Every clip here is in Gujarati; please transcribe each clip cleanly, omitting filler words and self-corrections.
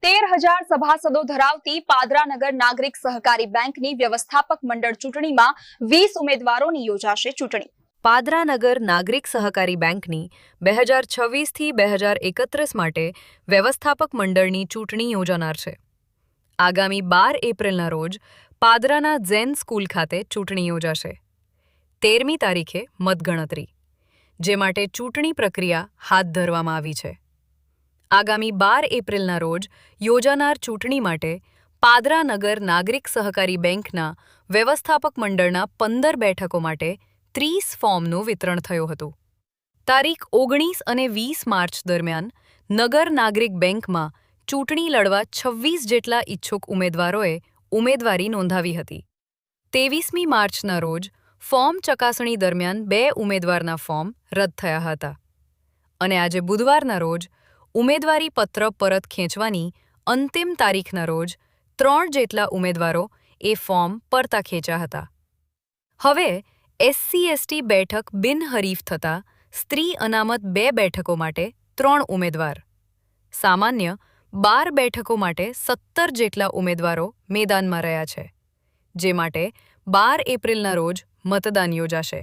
13,000 સભાસદો ધરાવતી પાદરાનગર નાગરિક સહકારી બેંકની વ્યવસ્થાપક મંડળ ચૂંટણીમાં 20 ઉમેદવારોની યોજાશે ચૂંટણી। પાદરાનગર નાગરિક સહકારી બેંકની 2026 થી 2031 માટે વ્યવસ્થાપક મંડળની ચૂંટણી યોજાનાર છે। આગામી 12 એપ્રિલના રોજ પાદરાના ઝેન સ્કૂલ ખાતે ચૂંટણી યોજાશે। 13મી તારીખે મતગણતરી, જે માટે ચૂંટણી પ્રક્રિયા હાથ ધરવામાં આવી છે। આગામી 12 એપ્રિલના રોજ યોજાનાર ચૂંટણી માટે પાદરાનગર નાગરિક સહકારી બેંકના વ્યવસ્થાપક મંડળના 15 બેઠકો માટે 30 ફોર્મનું વિતરણ થયું હતું। તારીખ 19 અને 20 માર્ચ દરમિયાન નગર નાગરિક બેંકમાં ચૂંટણી લડવા 26 જેટલા ઈચ્છુક ઉમેદવારોએ ઉમેદવારી નોંધાવી હતી। 23મી માર્ચના રોજ ફોર્મ ચકાસણી દરમિયાન 2 ઉમેદવારના ફોર્મ રદ થયા હતા અને આજે બુધવારના રોજ ઉમેદવારી પત્ર પરત ખેંચવાની અંતિમ તારીખના રોજ 3 જેટલા ઉમેદવારો એ ફોર્મ પરતા ખેંચ્યા હતા। હવે SC/ST બેઠક બિનહરીફ થતાં સ્ત્રી અનામત 2 બેઠકો માટે 3 ઉમેદવાર, સામાન્ય 12 બેઠકો માટે 17 જેટલા ઉમેદવારો મેદાનમાં રહ્યા છે, જે માટે 12 એપ્રિલના રોજ મતદાન યોજાશે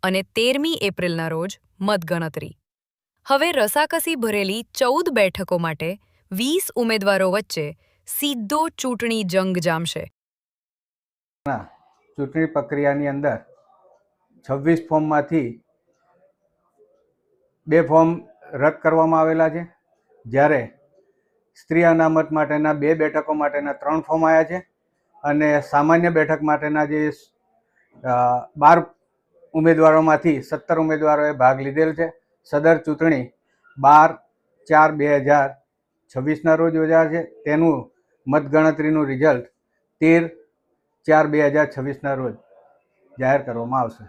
અને 13મી એપ્રિલના રોજ મતગણતરી। હવે રસાકસી ભરેલી 14 બેઠકો માટે 20 ઉમેદવારો વચ્ચે સીધો ચૂંટણી જંગ જામશે। ચૂંટણી પ્રક્રિયાની અંદર 26 ફોર્મમાંથી 2 ફોર્મ રદ કરવામાં આવેલા છે, જ્યારે સ્ત્રી અનામત માટેના 2 બેઠકો માટેના 3 ફોર્મ આવ્યા છે અને સામાન્ય બેઠક માટેના જે 12 ઉમેદવારોમાંથી 17 ઉમેદવારોએ ભાગ લીધેલ છે। સદર ચૂંટણી 12/4/2026ના રોજ યોજાશે। તેનું મતગણતરીનું રિઝલ્ટ 13/4/2026ના રોજ જાહેર કરવામાં આવશે।